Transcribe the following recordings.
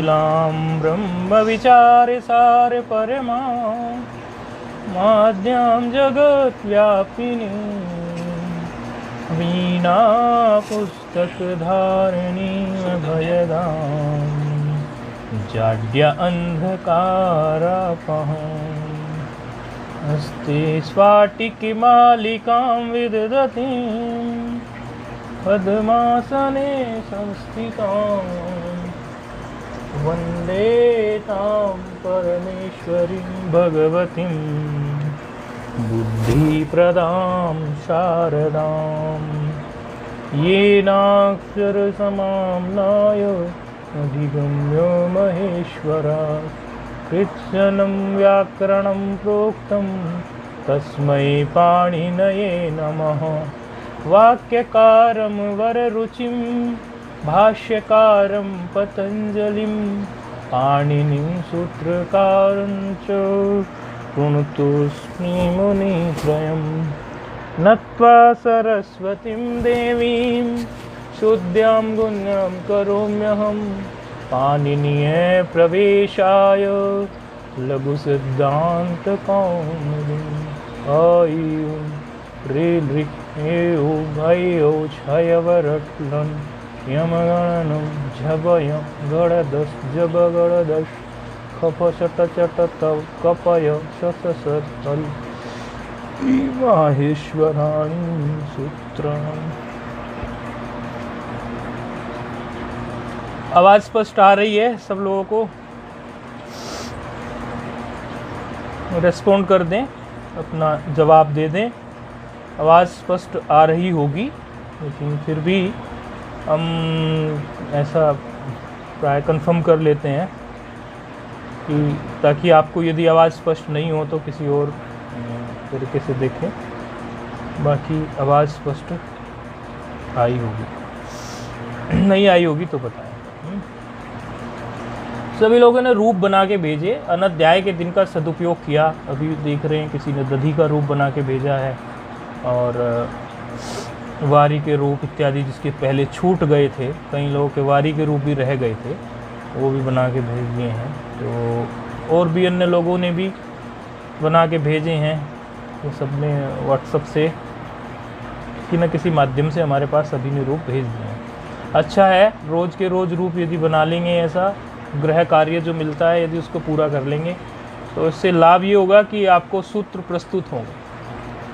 मूलां ब्रह्मविचारसार परमां माद्यां जगद्व्यापिनीं वीणा पुस्तकधारिणीं भयदां जाड्य अन्धकारापहम् अस्ति स्फाटिकमालिकां विदधतीं पद्मासने संस्थितां वन्दे तां परमेश्वरीं भगवतीं बुद्धिप्रदां शारदां येनाक्षरसमाम्नाय अधिगम्य महेश्वरात् कृत्स्नं व्याकरणं प्रोक्तं तस्मै पाणिनये नमः। वाक्यकारं वररुचिं भाष्यकारं पतञ्जलिं पाणिनिं सूत्रकारं च प्रणतोऽस्मि मुनित्रयं। नत्वा सरस्वतीं देवीं शुद्धां गुण्यां करोम्यहं पाणिनीये प्रवेशाय लघुसिद्धान्तकौमुदीम्। ऐं ऋ ॐ ऐ छयवरट्लं यमगणनं झभय गणदश जबगणदश खप चट चट तव कपय शतशतल माहेश्वराणी सूत्रम्। आवाज़ स्पष्ट आ रही है? सब लोगों को रेस्पॉन्ड कर दें, अपना जवाब दे दें। आवाज़ स्पष्ट आ रही होगी, लेकिन फिर भी हम ऐसा प्राय कंफर्म कर लेते हैं कि ताकि आपको यदि आवाज़ स्पष्ट नहीं हो तो किसी और तरीके से देखें। बाकी आवाज़ स्पष्ट आई होगी, नहीं आई होगी तो बताएं। सभी लोगों ने रूप बना के भेजे, अनध्याय के दिन का सदुपयोग किया। अभी देख रहे हैं किसी ने दधी का रूप बना के भेजा है, और वारी के रूप इत्यादि जिसके पहले छूट गए थे, कई लोगों के वारी के रूप भी रह गए थे, वो भी बना के भेज दिए हैं। तो और भी अन्य लोगों ने भी बना के भेजे हैं, तो सब ने व्हाट्सएप से किसी न किसी माध्यम से हमारे पास सभी ने रूप भेज दिए हैं। अच्छा है, रोज़ के रोज़ रूप यदि बना लेंगे, ऐसा ग्रह कार्य जो मिलता है यदि उसको पूरा कर लेंगे तो इससे लाभ ये होगा कि आपको सूत्र प्रस्तुत होंगे।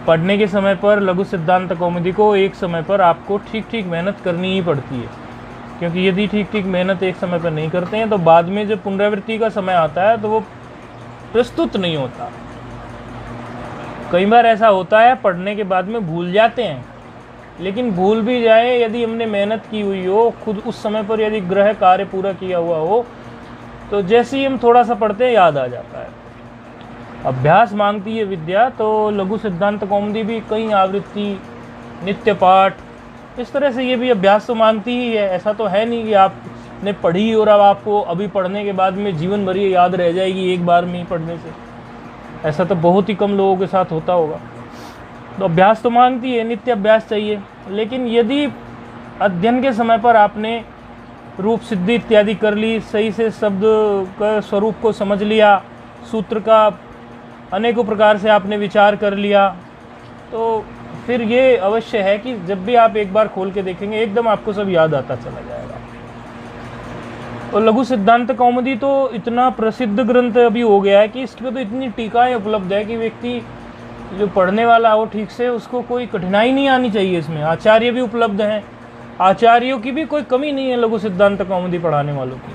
पढ़ने के समय पर लघु सिद्धांत कौमुदी को एक समय पर आपको ठीक ठीक मेहनत करनी ही पड़ती है, क्योंकि यदि ठीक ठीक मेहनत एक समय पर नहीं करते हैं तो बाद में जब पुनरावृत्ति का समय आता है तो वो प्रस्तुत नहीं होता। कई बार ऐसा होता है, पढ़ने के बाद में भूल जाते हैं, लेकिन भूल भी जाए यदि हमने मेहनत की हुई हो, खुद उस समय पर यदि ग्रह कार्य पूरा किया हुआ हो, तो जैसे ही हम थोड़ा सा पढ़ते हैं याद आ जाता है। अभ्यास मांगती है विद्या, तो लघु सिद्धांत कौमुदी भी कई आवृत्ति, नित्य पाठ, इस तरह से ये भी अभ्यास तो मांगती ही है। ऐसा तो है नहीं कि आपने पढ़ी और अब आपको अभी पढ़ने के बाद में जीवन भर ये याद रह जाएगी एक बार में ही पढ़ने से। ऐसा तो बहुत ही कम लोगों के साथ होता होगा। तो अभ्यास तो मांगती है, नित्य अभ्यास चाहिए। लेकिन यदि अध्ययन के समय पर आपने रूप सिद्धि इत्यादि कर ली, सही से शब्द का स्वरूप को समझ लिया, सूत्र का अनेकों प्रकार से आपने विचार कर लिया, तो फिर ये अवश्य है कि जब भी आप एक बार खोल के देखेंगे एकदम आपको सब याद आता चला जाएगा। और लघु सिद्धांत कौमुदी तो इतना प्रसिद्ध ग्रंथ अभी हो गया है कि इसमें तो इतनी टीकाएं उपलब्ध है कि व्यक्ति जो पढ़ने वाला हो ठीक से, उसको कोई कठिनाई नहीं आनी चाहिए। इसमें आचार्य भी उपलब्ध हैं, आचार्यों की भी कोई कमी नहीं है लघु सिद्धांत कौमुदी पढ़ाने वालों की,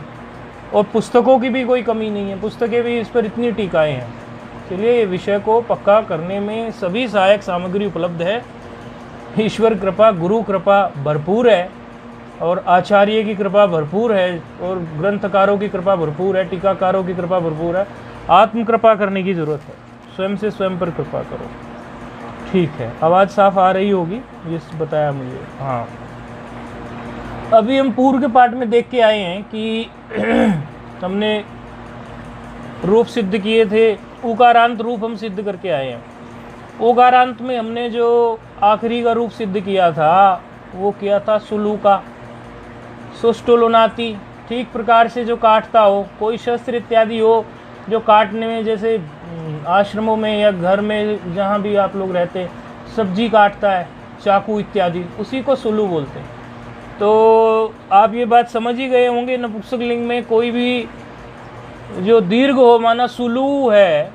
और पुस्तकों की भी कोई कमी नहीं है, पुस्तकें भी इस पर इतनी टीकाएं हैं। चलिए, विषय को पक्का करने में सभी सहायक सामग्री उपलब्ध है। ईश्वर कृपा, गुरु कृपा भरपूर है, और आचार्य की कृपा भरपूर है, और ग्रंथकारों की कृपा भरपूर है, टीकाकारों की कृपा भरपूर है। आत्म कृपा करने की ज़रूरत है, स्वयं से स्वयं पर कृपा करो। ठीक है, आवाज़ साफ आ रही होगी, ये बताया मुझे। हाँ, अभी हम पूर्व के पाठ में देख के आए हैं कि हमने रूप सिद्ध किए थे, उकारांत रूप हम सिद्ध करके आए हैं। उकारांत में हमने जो आखिरी का रूप सिद्ध किया था वो किया था सुलू का, सुष्टुलुनाति, ठीक प्रकार से जो काटता हो, कोई शस्त्र इत्यादि हो जो काटने में, जैसे आश्रमों में या घर में जहाँ भी आप लोग रहते हैं, सब्जी काटता है, चाकू इत्यादि, उसी को सुलू बोलते हैं। तो आप ये बात समझ ही गए होंगे, नपुंसक लिंग में कोई भी जो दीर्घ हो, माना सुलू है,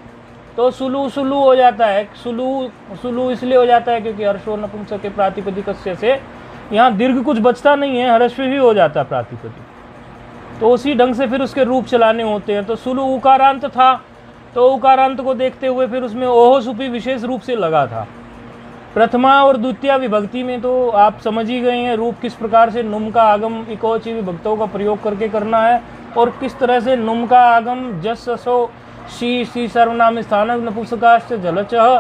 तो सुलू सुलू हो जाता है। सुलू सुलू इसलिए हो जाता है क्योंकि हर्षो नपुंसक के प्रातिपदिकस्य से यहाँ दीर्घ कुछ बचता नहीं है, हर्षवी भी हो जाता है प्रातिपदिक, तो उसी ढंग से फिर उसके रूप चलाने होते हैं। तो सुलू उकारांत था, तो उकारांत को देखते हुए फिर उसमें ओहो सुपी विशेष रूप से लगा था। प्रथमा और द्वितीय विभक्ति में तो आप समझ ही गए हैं रूप किस प्रकार से नुम का आगम इकोची विभक्तों का प्रयोग करके करना है, और किस तरह से नुम का आगम जस सो शी सर्वनाम स्थानक नपुंसकाश्च जलचः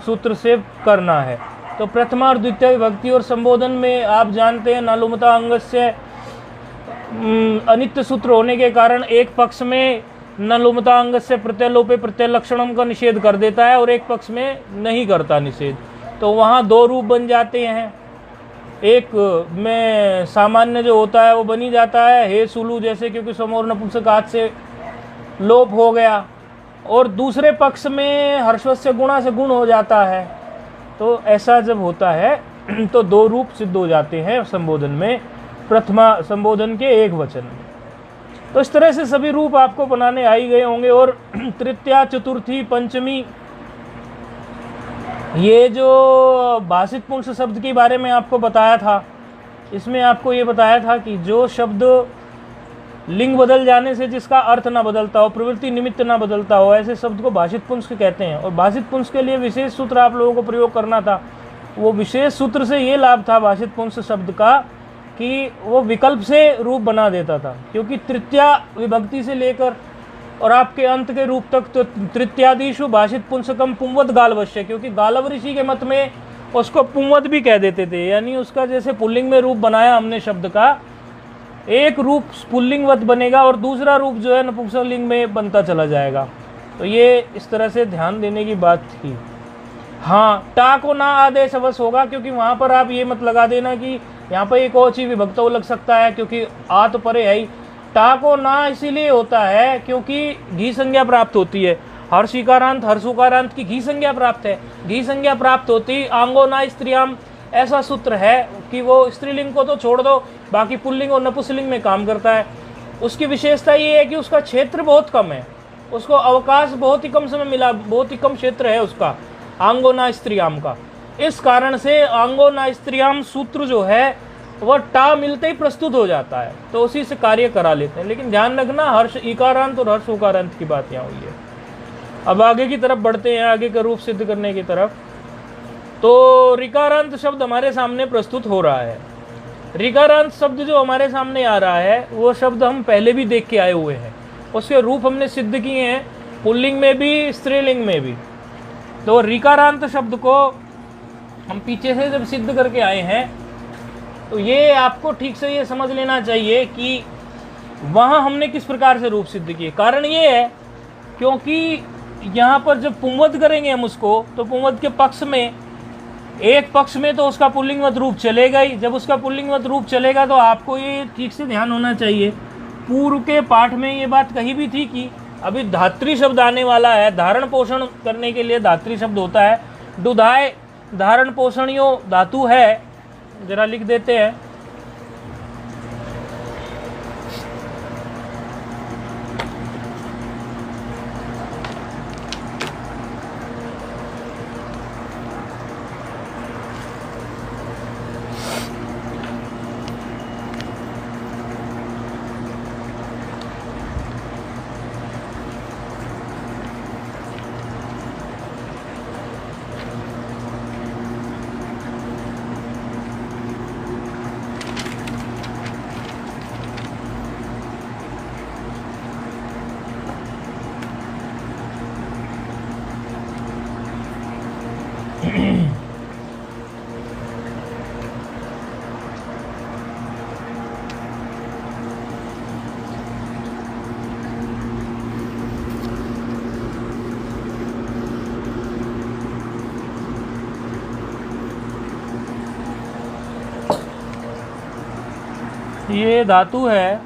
सूत्र से करना है। तो प्रथमा और द्वितीय विभक्ति और संबोधन में आप जानते हैं नालुमता अंगस्य अनित्य सूत्र होने के कारण एक पक्ष में नलुमता अंगस्य प्रत्यलोपे प्रत्यलक्षणम का निषेध कर देता है और एक पक्ष में नहीं करता निषेध। तो वहाँ दो रूप बन जाते हैं, एक में सामान्य जो होता है वो बनी जाता है हे सुलू जैसे, क्योंकि समोर नपुंसक आद से लोप हो गया, और दूसरे पक्ष में हर्षवस्य गुणा से गुण हो जाता है। तो ऐसा जब होता है तो दो रूप सिद्ध हो जाते हैं संबोधन में, प्रथमा संबोधन के एक वचन में। तो इस तरह से सभी रूप आपको बनाने आ ही गए होंगे। और तृतीया चतुर्थी पंचमी, ये जो भाषित पुंस शब्द के बारे में आपको बताया था, इसमें आपको ये बताया था कि जो शब्द लिंग बदल जाने से जिसका अर्थ ना बदलता हो, प्रवृत्ति निमित्त ना बदलता हो, ऐसे शब्द को भाषित पुंस कहते हैं। और भाषित पुंस के लिए विशेष सूत्र आप लोगों को प्रयोग करना था। वो विशेष सूत्र से ये लाभ था भाषित पुंस शब्द का कि वो विकल्प से रूप बना देता था, क्योंकि तृतीया विभक्ति से लेकर और आपके अंत के रूप तक तो तृतीयादिशु भाषित पुंसकम पुंवत गालवश्य, क्योंकि गालव ऋषि के मत में उसको पुंवत भी कह देते थे, यानी उसका जैसे पुल्लिंग में रूप बनाया हमने शब्द का, एक रूप पुल्लिंगवत बनेगा और दूसरा रूप जो है नपुंसक लिंग में बनता चला जाएगा। तो ये इस तरह से ध्यान देने की बात थी। हाँ, टा को ना आदेश अवश्य होगा, क्योंकि वहाँ पर आप ये मत लगा देना कि यहाँ पर एक ओची विभक्त लग सकता है, क्योंकि आ तो परे है ही। टा को ना इसीलिए होता है क्योंकि घी संज्ञा प्राप्त होती है, हर्ष इकारांत हर्ष उकारांत की घी संज्ञा प्राप्त है, घी संज्ञा प्राप्त होती आंगो ना स्त्रियाम, ऐसा सूत्र है कि वो स्त्रीलिंग को तो छोड़ दो, बाकी पुल्लिंग और नपुंसकलिंग में काम करता है। उसकी विशेषता ये है कि उसका क्षेत्र बहुत कम है, उसको अवकाश बहुत ही कम समय मिला, बहुत ही कम क्षेत्र है उसका आंगो ना स्त्रियाम का। इस कारण से आंगो ना स्त्रियाम सूत्र जो है वह टा मिलते ही प्रस्तुत हो जाता है, तो उसी से कार्य करा लेते हैं। लेकिन ध्यान रखना हर्ष इकारांत और हर्ष उकारांत की बात यहाँ हुई है। अब आगे की तरफ बढ़ते हैं, आगे का रूप सिद्ध करने की तरफ। तो ऋकारांत शब्द हमारे सामने प्रस्तुत हो रहा है। ऋकारांत शब्द जो हमारे सामने आ रहा है वो शब्द हम पहले भी देख के आए हुए हैं, उसके रूप हमने सिद्ध किए हैं, पुल्लिंग में भी स्त्रीलिंग में भी। तो ऋकारांत शब्द को हम पीछे से जब सिद्ध करके आए हैं तो ये आपको ठीक से ये समझ लेना चाहिए कि वहाँ हमने किस प्रकार से रूप सिद्ध किए। कारण ये है क्योंकि यहाँ पर जब पुंवत करेंगे हम उसको, तो पुंवत के पक्ष में एक पक्ष में तो उसका पुल्लिंगवत रूप चलेगा ही। जब उसका पुल्लिंगवत रूप चलेगा तो आपको ये ठीक से ध्यान होना चाहिए। पूर्व के पाठ में ये बात कही भी थी कि अभी धात्री शब्द आने वाला है, धारण पोषण करने के लिए धात्री शब्द होता है। दुधाय धारण पोषणीय धातु है, जरा लिख देते हैं। ये धातु है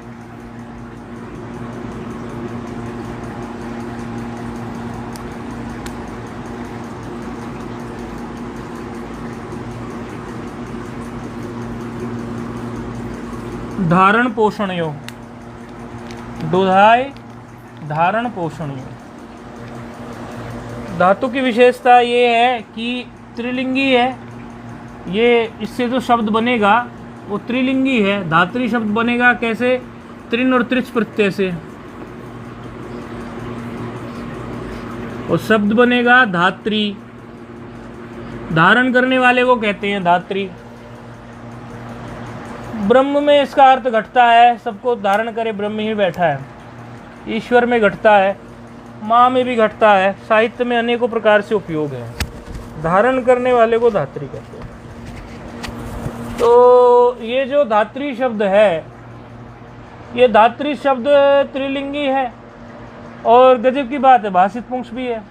धारण पोषणयो, दुधाय धारण पोषणयो। धातु की विशेषता ये है कि त्रिलिंगी है, ये इससे जो शब्द बनेगा वो त्रिलिंगी है। धात्री शब्द बनेगा कैसे? त्रिन और त्रिच प्रत्यय से, और शब्द बनेगा धात्री। धारण करने वाले को कहते हैं धात्री। ब्रह्म में इसका अर्थ घटता है, सबको धारण करे ब्रह्म ही बैठा है। ईश्वर में घटता है, माँ में भी घटता है, साहित्य में अनेकों प्रकार से उपयोग है। धारण करने वाले को धात्री कहते हैं। तो ये जो धात्री शब्द है, ये धात्री शब्द त्रिलिंगी है, और गजब की बात है भाषित पुंस भी है,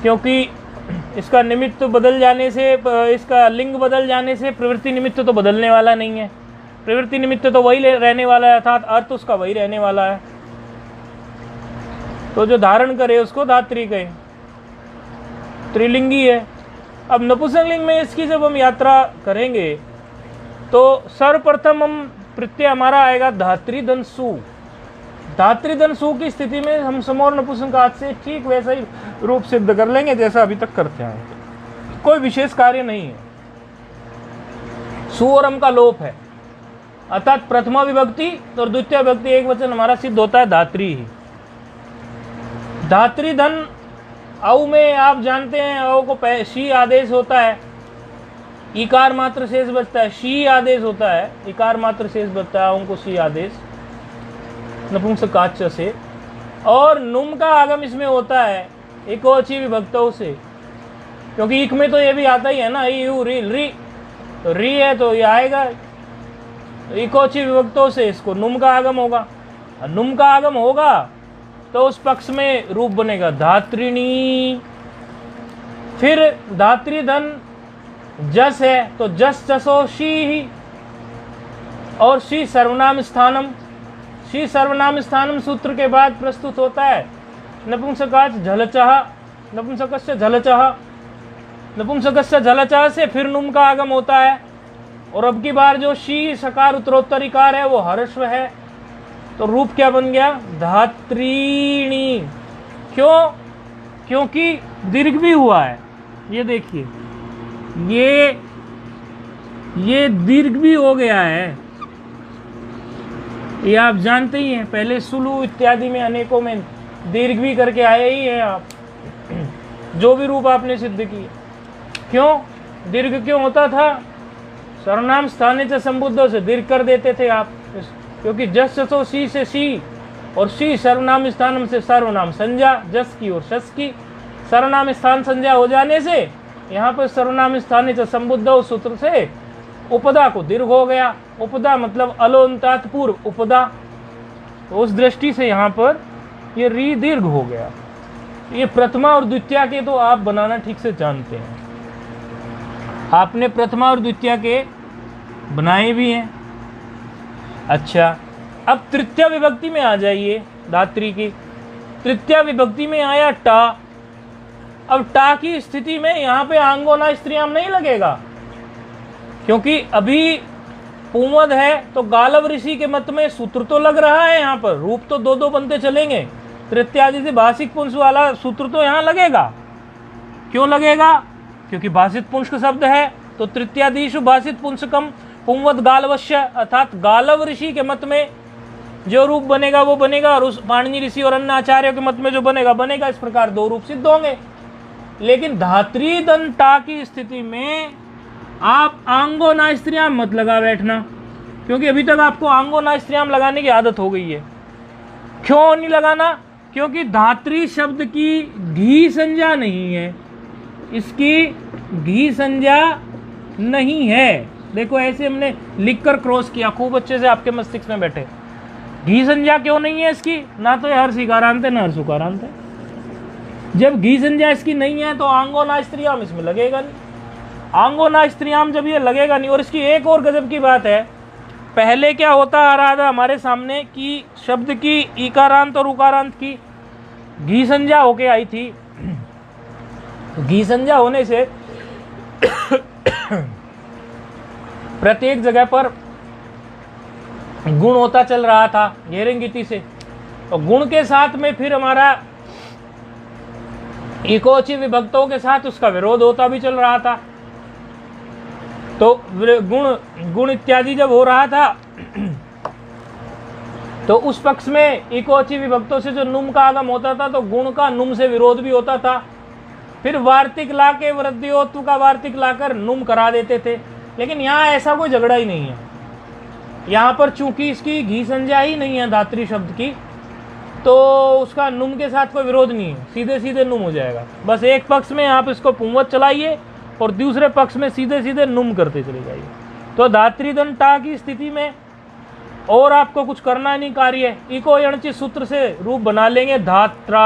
क्योंकि इसका निमित्त बदल जाने से, इसका लिंग बदल जाने से प्रवृत्ति निमित्त तो बदलने वाला नहीं है। प्रवृत्ति निमित्त तो वही रहने वाला है, अर्थात अर्थ उसका वही रहने वाला है। तो जो धारण करे उसको धात्री कहे, त्रिलिंगी है। अब नपुंसकलिंग में इसकी जब हम यात्रा करेंगे तो सर्वप्रथम हम प्रत्यय हमारा आएगा धात्रीधनसु। धात्रीधनसु की स्थिति में हम समोर नपुंसकात से ठीक वैसा ही रूप सिद्ध कर लेंगे जैसा अभी तक करते हैं, कोई विशेष कार्य नहीं है। सु और हम का लोप है, अर्थात प्रथमा विभक्ति और द्वितीय विभक्ति एक वचन हमारा सिद्ध होता है धात्री ही। धात्रीधन औ में आप जानते हैं औ को शी आदेश होता है, इकार मात्र शेष बचता है। शी आदेश होता है, इकार मात्र शेष बचता है, औ को शी आदेश नपुंसकाच से। और नुम का आगम इसमें होता है एकोची विभक्तों से, क्योंकि इक में तो ये भी आता ही है ना, यू री री, तो री है तो ये आएगा। एकोची विभक्तों से इसको नुम का आगम होगा, और नुम का आगम होगा तो उस पक्ष में रूप बनेगा धात्रिणी। फिर धात्रीधन जस है तो जस जसो शी ही, और शी सर्वनाम स्थानम। शी सर्वनाम स्थानम सूत्र के बाद प्रस्तुत होता है नपुंसकाच झलचह, नपुंसकस्य झलचह। नपुंसकस्य झलचह से फिर नुम का आगम होता है, और अब की बार जो शी सकार उत्तरोत्तरिकार है वो हर्षव है, तो रूप क्या बन गया? धात्रीणी। क्यों? क्योंकि दीर्घ भी हुआ है। ये देखिए, ये दीर्घ भी हो गया है, ये आप जानते ही हैं। पहले सुलु इत्यादि में अनेकों में दीर्घ भी करके आए ही हैं आप, जो भी रूप आपने सिद्ध किए। क्यों दीर्घ क्यों होता था? सर्वनाम स्थाने से संबुद्धों से दीर्घ कर देते थे आप, क्योंकि जस जसो सी से सी, और सी सर्वनाम स्थानम से सर्वनाम संज्ञा, जस की और शस की। सर्वनाम स्थान संज्ञा हो जाने से यहाँ पर सर्वनाम स्थान से संबुद्ध सूत्र से उपदा को दीर्घ हो गया। उपदा मतलब अलोन्तात पूर्व उपदा, तो उस दृष्टि से यहाँ पर ये री दीर्घ हो गया। ये प्रथमा और द्वितीय के तो आप बनाना ठीक से जानते हैं, आपने प्रथमा और द्वितीय के बनाए भी हैं। अच्छा, अब तृतीय विभक्ति में आ जाइए। धात्री की तृतीय विभक्ति में आया टा। अब टा की स्थिति में यहाँ पे आंगोना स्त्रियाम नहीं लगेगा, क्योंकि अभी पुंवद है तो गालव ऋषि के मत में सूत्र तो लग रहा है, यहाँ पर रूप तो दो दो बनते चलेंगे। तृतीयादि से भाषिक पुंस वाला सूत्र तो यहाँ लगेगा। क्यों लगेगा? क्योंकि भाषित पुंस शब्द है, तो तृतीयादिशु भाषित पुंसकम पुंवद गालवश्य, अर्थात गालव ऋषि के मत में जो रूप बनेगा वो बनेगा, और उस पाणिनि ऋषि और अन्य आचार्यों के मत में जो बनेगा बनेगा। इस प्रकार दो रूप सिद्ध होंगे। लेकिन धात्री दंता की स्थिति में आप आंगो ना स्त्रियाम मत लगा बैठना, क्योंकि अभी तक आपको आंगो ना स्त्रियाम लगाने की आदत हो गई है। क्यों नहीं लगाना? क्योंकि धात्री शब्द की घी संज्ञा नहीं है, इसकी घी संज्ञा नहीं है। देखो ऐसे हमने लिखकर क्रॉस किया खूब अच्छे से, आपके मस्तिष्क में बैठे। घी संज्ञा क्यों नहीं है इसकी? ना तो हर सिकारांत है ना हर सुकारांत है। जब घी संज्ञा इसकी नहीं है तो आंगो ना स्त्रियाम इसमें लगेगा नहीं। आंगो ना स्त्रियाम जब ये लगेगा नहीं। और इसकी एक और गजब की बात है, पहले क्या होता आ रहा था हमारे सामने कि शब्द की इकारांत और उकारांत की घी संज्ञा होके आई थी। तो घी संज्ञा होने से प्रत्येक जगह पर गुण होता चल रहा था घेरेंगिति से, और गुण के साथ में फिर हमारा इकोची विभक्तों के साथ उसका विरोध होता भी चल रहा था। तो गुण इत्यादि जब हो रहा था तो उस पक्ष में इकोची विभक्तों से जो नुम का आगम होता था तो गुण का नुम से विरोध भी होता था। फिर वार्तिक ला के वृद्धियोत्व का वार्तिक लाकर नुम करा देते थे। लेकिन यहाँ ऐसा कोई झगड़ा ही नहीं है। यहाँ पर चूंकि इसकी घी संज्ञा ही नहीं है धात्री शब्द की, तो उसका नुम के साथ कोई विरोध नहीं है, सीधे सीधे नुम हो जाएगा। बस एक पक्ष में आप इसको पुंवत चलाइए और दूसरे पक्ष में सीधे सीधे नुम करते चले जाइए। तो धात्री दंड टा की स्थिति में और आपको कुछ करना नहीं कार्य, इको यणचि सूत्र से रूप बना लेंगे धात्रा।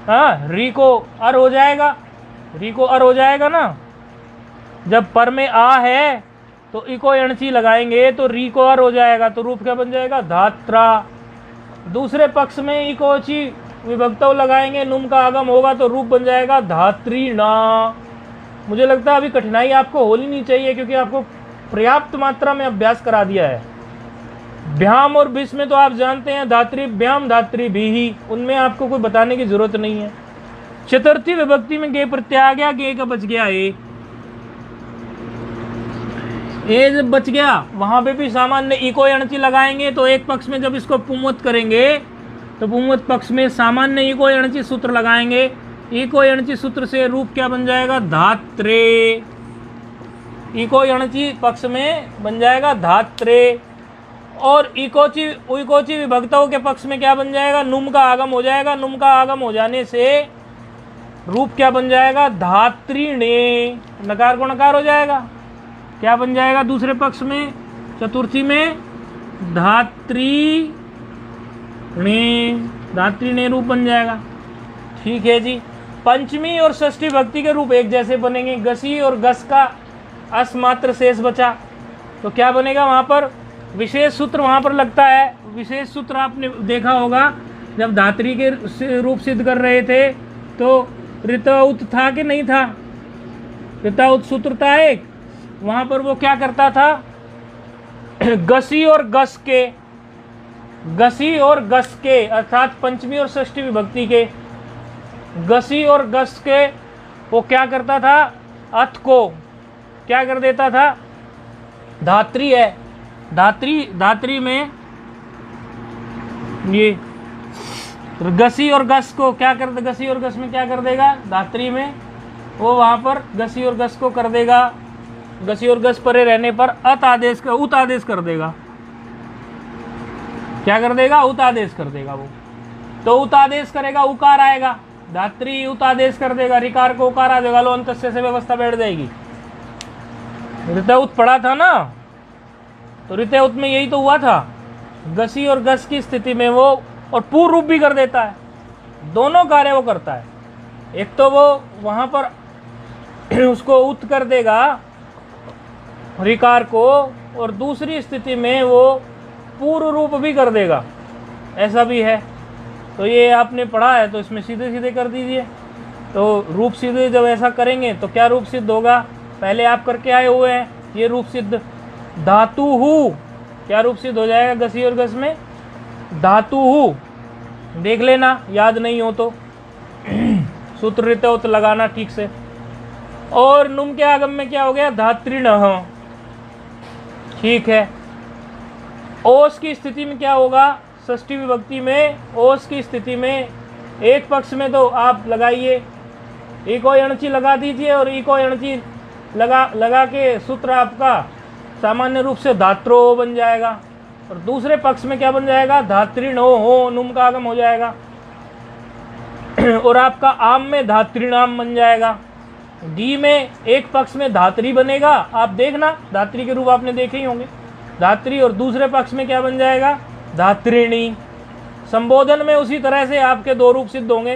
हाँ, री को अर हो जाएगा, री को अर हो जाएगा ना। जब पर में आ है तो इको यणचि लगाएंगे तो री को अर हो जाएगा, तो रूप क्या बन जाएगा? धात्रा। दूसरे पक्ष में इकोची विभक्तों लगाएंगे, नुम का आगम होगा तो रूप बन जाएगा धात्रीणा। मुझे लगता है अभी कठिनाई आपको होनी नहीं चाहिए, क्योंकि आपको पर्याप्त मात्रा में अभ्यास करा दिया है। भ्याम और बिस में तो आप जानते हैं धात्री भ्याम धात्री भी ही, उनमें आपको कोई बताने की जरूरत नहीं है। चतुर्थी विभक्ति में गे प्रत्यय आ गया, गे का बच गया ए जब बच गया वहां पे भी सामान्य इको यणचि लगाएंगे। तो एक पक्ष में जब इसको पुंवत करेंगे तो पुंवत पक्ष में सामान्य इको यणचि सूत्र लगाएंगे। इको यणचि सूत्र से रूप क्या बन जाएगा? धात्रे। इको यणचि पक्ष में बन जाएगा धात्रे। और इकोची विभक्तों के पक्ष में क्या बन जाएगा? नुम का आगम हो जाएगा। नुम का आगम हो जाने से रूप क्या बन जाएगा? धात्रीणे। नकार को नकार हो जाएगा, क्या बन जाएगा दूसरे पक्ष में? चतुर्थी में धात्री ने रूप बन जाएगा। ठीक है जी। पंचमी और षष्ठी भक्ति के रूप एक जैसे बनेंगे। गसी और गस का अस मात्र शेष बचा, तो क्या बनेगा? वहां पर विशेष सूत्र वहां पर लगता है। विशेष सूत्र आपने देखा होगा जब धात्री के रूप सिद्ध कर रहे थे तो ऋतउत था कि नहीं था? ऋतउत सूत्र था एक, वहां पर वो क्या करता था? गसी और गस के अर्थात पंचमी और षष्ठी विभक्ति के गसी और गस के वो क्या करता था? अथ को क्या कर देता था? धात्री है, धात्री में ये गसी और गस को क्या कर दे? गसी और गस में क्या कर देगा? धात्री में वो वहां पर गसी और गस को कर देगा। गसी और गस परे रहने पर अत आदेश का उत आदेश कर देगा। क्या कर देगा? उत आदेश कर देगा वो। तो उत आदेश करेगा, उकार आएगा। धात्री उत आदेश कर देगा, रिकार को उकार आ जाएगा। लो अंतस्य से व्यवस्था बैठ जाएगी। ऋतउत पढ़ा था ना, तो ऋतउत में यही तो हुआ था। गसी और गस की स्थिति में वो और पूर्व रूप भी कर देता है। दोनों कार्य वो करता है। एक तो वो वहां पर उसको उत कर देगा रिकार को, और दूसरी स्थिति में वो पूर्व रूप भी कर देगा, ऐसा भी है। तो ये आपने पढ़ा है तो इसमें सीधे सीधे कर दीजिए। तो रूप सिद्ध जब ऐसा करेंगे तो क्या रूप सिद्ध होगा? पहले आप करके आए हुए हैं ये रूप सिद्ध। धातु हु क्या रूप सिद्ध हो जाएगा? गसी और गस में धातु हु, देख लेना याद नहीं हो तो सूत्र ऋतउत लगाना ठीक से। और नुम के आगम में क्या हो गया? धात्रीणः। ठीक है। ओस की स्थिति में क्या होगा? षष्ठी विभक्ति में ओस की स्थिति में एक पक्ष में तो आप लगाइए, इको यणचि लगा दीजिए, और इको यणचि लगा के सूत्र आपका सामान्य रूप से धात्रो बन जाएगा। और दूसरे पक्ष में क्या बन जाएगा? धात्रीणो हो, नुम का आगम हो जाएगा। और आपका आम में धात्रीणाम बन जाएगा। डी में एक पक्ष में धात्री बनेगा, आप देखना धात्री के रूप आपने देखे ही होंगे, धात्री। और दूसरे पक्ष में क्या बन जाएगा? धात्रिणी। संबोधन में उसी तरह से आपके दो रूप सिद्ध होंगे।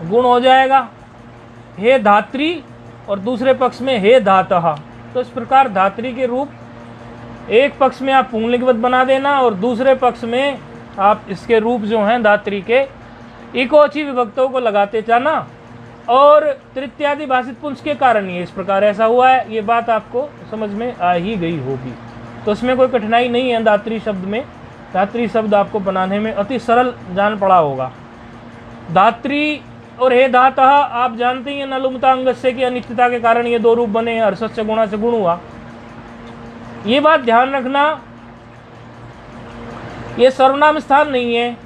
गुण हो जाएगा हे धात्री, और दूसरे पक्ष में हे धातः। तो इस प्रकार धात्री के रूप एक पक्ष में आप पुंलिंगवत बना देना, और दूसरे पक्ष में आप इसके रूप जो हैं धात्री के इकोची विभक्तों को लगाते जाना। और तृतीयादि भाषित पुंस के कारण ये इस प्रकार ऐसा हुआ है। ये बात आपको समझ में आ ही गई होगी। तो इसमें कोई कठिनाई नहीं है धात्री शब्द में। धात्री शब्द आपको बनाने में अति सरल जान पड़ा होगा। धात्री और हे धातः, आप जानते ही हैं नलुमता अंगस्य की अनित्यता के कारण ये दो रूप बने हैं, हर्षस्य गुणा से गुण हुआ। ये बात ध्यान रखना, ये सर्वनाम स्थान नहीं है।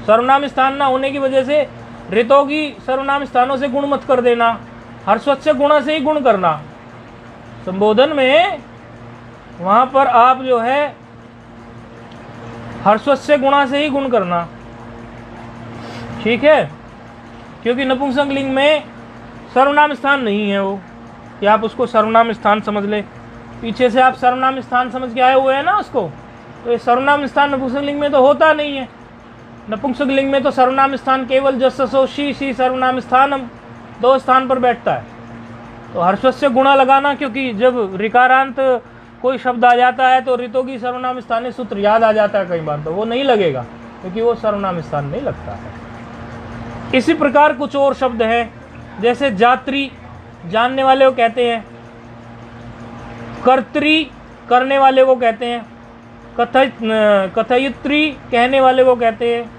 सर्वनाम स्थान ना होने की वजह से ऋतों की सर्वनाम स्थानों से गुण मत कर देना, हर्षस्य गुणा से ही गुण करना। संबोधन में वहां पर आप जो है हर्षस्य गुणा से ही गुण करना, ठीक है, क्योंकि नपुंसक लिंग में सर्वनाम स्थान नहीं है वो, कि आप उसको सर्वनाम स्थान समझ ले। पीछे से आप सर्वनाम स्थान समझ के आए हुए हैं ना उसको, तो ये सर्वनाम स्थान नपुंसक लिंग में तो होता नहीं है। नपुंसक लिंग में तो सर्वनाम स्थान केवल जसो शी सर्वनाम स्थानम, दो स्थान पर बैठता है। तो हर्षस्य गुणा लगाना, क्योंकि जब ऋकारांत कोई शब्द आ जाता है तो ऋतों की सर्वनाम स्थानीय सूत्र याद आ जाता है कई बार, तो वो नहीं लगेगा क्योंकि वो सर्वनाम स्थान नहीं लगता है। इसी प्रकार कुछ और शब्द हैं, जैसे जात्री, जानने वाले को कहते हैं, कर्त्री, करने वाले को कहते हैं, कथयित्री, कहने वाले को कहते हैं,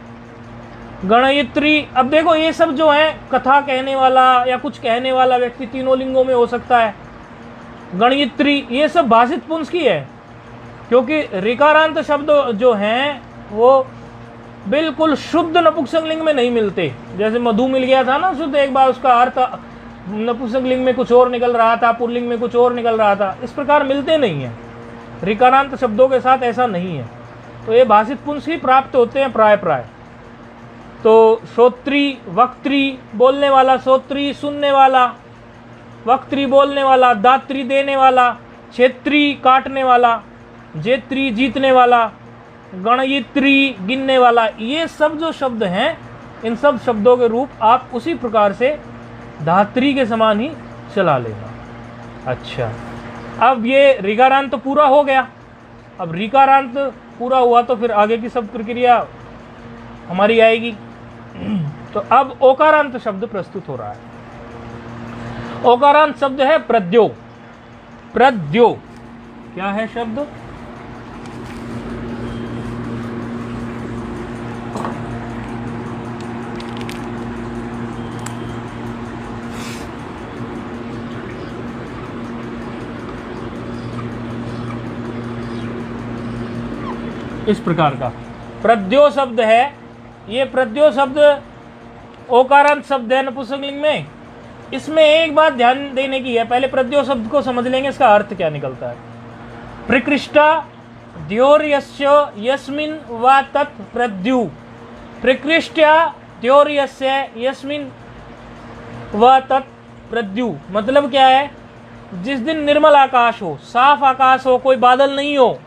गणयित्री। अब देखो ये सब जो है, कथा कहने वाला या कुछ कहने वाला व्यक्ति तीनों लिंगों में हो सकता है। गणयित्री, ये सब भाषित पुंस की है, क्योंकि ऋकारांत शब्द जो हैं वो बिल्कुल शुद्ध नपुंसक लिंग में नहीं मिलते। जैसे मधु मिल गया था ना शुद्ध, एक बार उसका अर्थ नपुंसक लिंग में कुछ और निकल रहा था, पुल्लिंग में कुछ और निकल रहा था, इस प्रकार मिलते नहीं हैं। ऋकारांत शब्दों के साथ ऐसा नहीं है, तो ये भाषित पुंस ही प्राप्त होते हैं प्राय प्राय। तो श्रोत्री, वक्त्री, बोलने वाला, श्रोत्री सुनने वाला, वक्त्री बोलने वाला, दात्री देने वाला, क्षेत्री काटने वाला, जेत्री जीतने वाला, गणयित्री गिनने वाला, ये सब जो शब्द हैं, इन सब शब्दों के रूप आप उसी प्रकार से धात्री के समान ही चला लेना। अच्छा, अब ये ऋकारांत तो पूरा हो गया। अब ऋकारांत पूरा हुआ तो फिर आगे की सब प्रक्रिया हमारी आएगी। तो अब ओकारांत शब्द प्रस्तुत हो रहा है। ओकारांत शब्द है प्रद्यो। प्रद्यो क्या है शब्द? इस प्रकार का प्रद्यो शब्द है। ये प्रद्यो शब्द ओकारांत शब्द है नपुंसक लिंग में। इसमें एक बात ध्यान देने की है, पहले प्रद्यो शब्द को समझ लेंगे, इसका अर्थ क्या निकलता है। प्रकृष्टा द्योर्यस्य यस्मिन् वा तत् प्रद्यु। प्रकृष्टा द्योर्यस्य यस्मिन् वा तत् प्रद्यु मतलब क्या है? जिस दिन निर्मल आकाश हो, साफ आकाश हो, कोई बादल नहीं हो,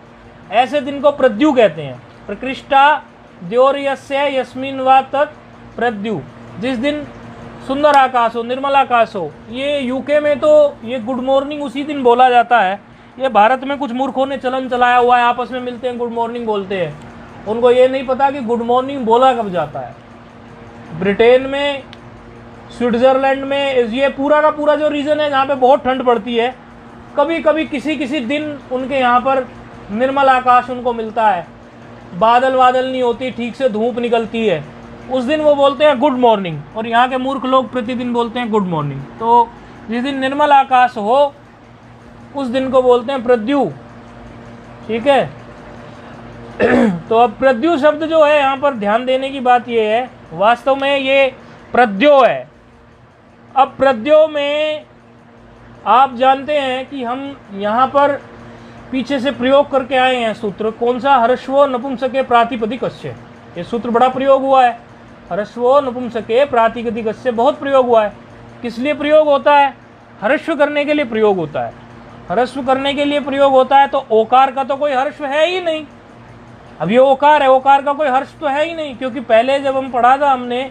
ऐसे दिन को प्रद्यु कहते हैं। प्रकृष्टा द्योर्यस्य यस्मिन् वा तत् प्रद्यु, जिस दिन सुंदर आकाश हो, निर्मल आकाश हो। ये यूके में तो ये गुड मॉर्निंग उसी दिन बोला जाता है। ये भारत में कुछ मूर्खों ने चलन चलाया हुआ है, आपस में मिलते हैं गुड मॉर्निंग बोलते हैं। उनको ये नहीं पता कि गुड मॉर्निंग बोला कब जाता है। ब्रिटेन में, स्विट्जरलैंड में ये पूरा का पूरा जो रीजन है जहाँ पे बहुत ठंड पड़ती है, कभी कभी किसी किसी दिन उनके यहाँ पर निर्मल आकाश उनको मिलता है, बादल नहीं होती, ठीक से धूप निकलती है, उस दिन वो बोलते हैं गुड मॉर्निंग। और यहाँ के मूर्ख लोग प्रतिदिन बोलते हैं गुड मॉर्निंग। तो जिस दिन निर्मल आकाश हो उस दिन को बोलते हैं प्रद्यु, ठीक है। तो अब प्रद्यु शब्द जो है यहाँ पर ध्यान देने की बात ये है, वास्तव में ये प्रद्यो है। अब प्रद्यो में आप जानते हैं कि हम यहाँ पर पीछे से प्रयोग करके आए हैं सूत्र, कौन सा? हर्षवो नपुंसके प्रातिपदिकस्य। ये सूत्र बड़ा प्रयोग हुआ है, हर्षवो नपुंसके प्रातिपदिकस्य बहुत प्रयोग हुआ है। किस लिए प्रयोग होता है? हर्ष करने के लिए प्रयोग होता है। हर्ष करने के लिए प्रयोग होता है, तो ओकार का तो कोई हर्ष है ही नहीं। अब ये ओकार है, ओकार का कोई हर्ष तो है ही नहीं, क्योंकि पहले जब हम पढ़ा था हमने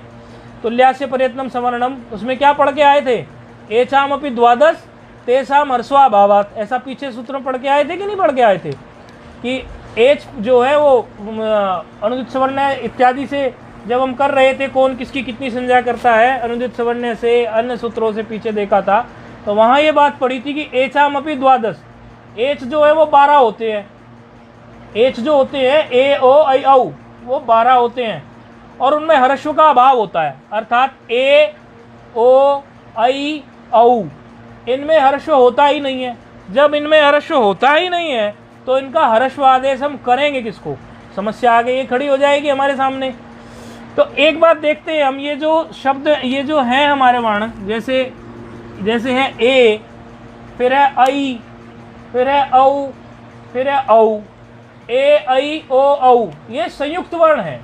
तुल्यास्य प्रयत्नम समरणम, उसमें क्या पढ़ के आए थे? एचाम अपि द्वादश तेसाम हर्षाभावात, ऐसा पीछे सूत्र पढ़ के आए थे कि नहीं पढ़ के आए थे? कि एच जो है वो अनुदित सवर्ण इत्यादि से जब हम कर रहे थे, कौन किसकी कितनी संज्ञा करता है, अनुदित सवर्ण से अन्य सूत्रों से पीछे देखा था, तो वहाँ ये बात पढ़ी थी कि एचाम अपि द्वादश, एच जो है वो 12 होते हैं। एच जो होते हैं ए ओ आई औ वो 12 होते हैं और उनमें ह्रस्व का अभाव होता है, अर्थात ए ओ आई औ इनमें ह्रस्व होता ही नहीं है। जब इनमें ह्रस्व होता ही नहीं है तो इनका ह्रस्व आदेश हम करेंगे किसको? समस्या आगे ये खड़ी हो जाएगी हमारे सामने। तो एक बात देखते हैं हम, ये जो शब्द ये जो है हमारे वर्ण, जैसे है ए, फिर है आई, फिर है औ, फिर है औ, ए आई ओ औ, ये संयुक्त वर्ण है,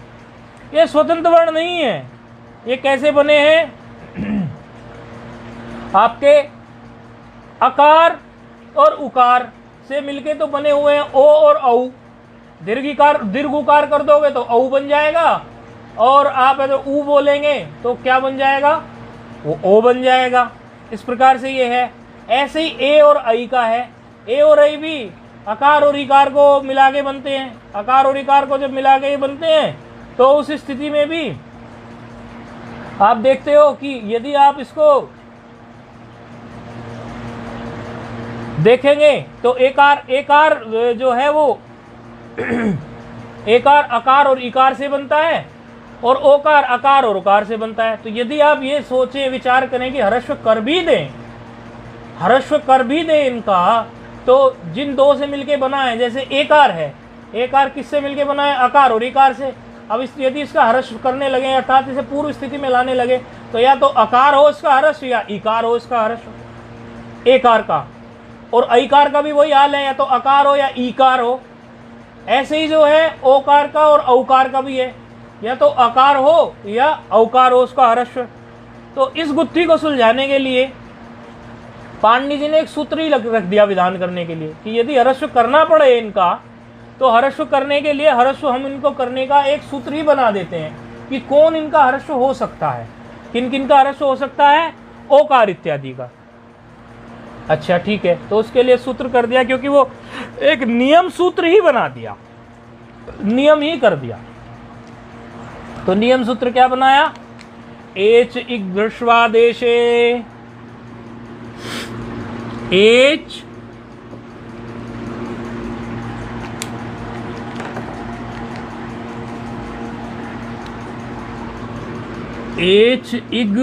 ये स्वतंत्र वर्ण नहीं है। ये कैसे बने हैं? आपके अकार और उकार से मिलके तो बने हुए हैं ओ और औ। दीर्घ उकार कर दोगे तो औ बन जाएगा, और आप अगर ऊ बोलेंगे तो क्या बन जाएगा? वो ओ बन जाएगा। इस प्रकार से ये है। ऐसे ही ए और आई का है। ए और आई भी अकार और इकार को मिला के बनते हैं। अकार और इकार को जब मिला के बनते हैं तो उस स्थिति में भी आप देखते हो कि यदि आप इसको देखेंगे तो एकार जो है वो एकार अकार और इकार से बनता है और ओकार अकार और उकार से बनता है। तो यदि आप ये सोचें, विचार करें कि ह्रस्व कर भी दें इनका, तो जिन दो से मिलके बना है, जैसे एकार है, एकार किससे मिलके बना है? अकार और इकार से। अब यदि इसका ह्रस्व करने लगे अर्थात इसे पूर्व स्थिति में लाने लगे तो या तो अकार हो इसका ह्रस्व या इकार हो इसका ह्रस्व, एकार का। और ऐकार का भी वही हाल है, या तो अकार हो या ईकार हो। ऐसे ही जो है ओकार का और औकार का भी है, या तो अकार हो या औकार हो उसका ह्रस्व। तो इस गुत्थी को सुलझाने के लिए पाणिनि जी ने एक सूत्र ही रख दिया विधान करने के लिए कि यदि ह्रस्व करना पड़े इनका, तो ह्रस्व करने के लिए ह्रस्व हम इनको करने का एक सूत्र ही बना देते हैं कि कौन इनका ह्रस्व हो सकता है, किन किन का ह्रस्व हो सकता है? ओकार इत्यादि का। अच्छा ठीक है, तो उसके लिए सूत्र कर दिया, क्योंकि वो एक नियम सूत्र ही बना दिया, नियम ही कर दिया। तो नियम सूत्र क्या बनाया? एच इग्रश्वादेशे, एच इग,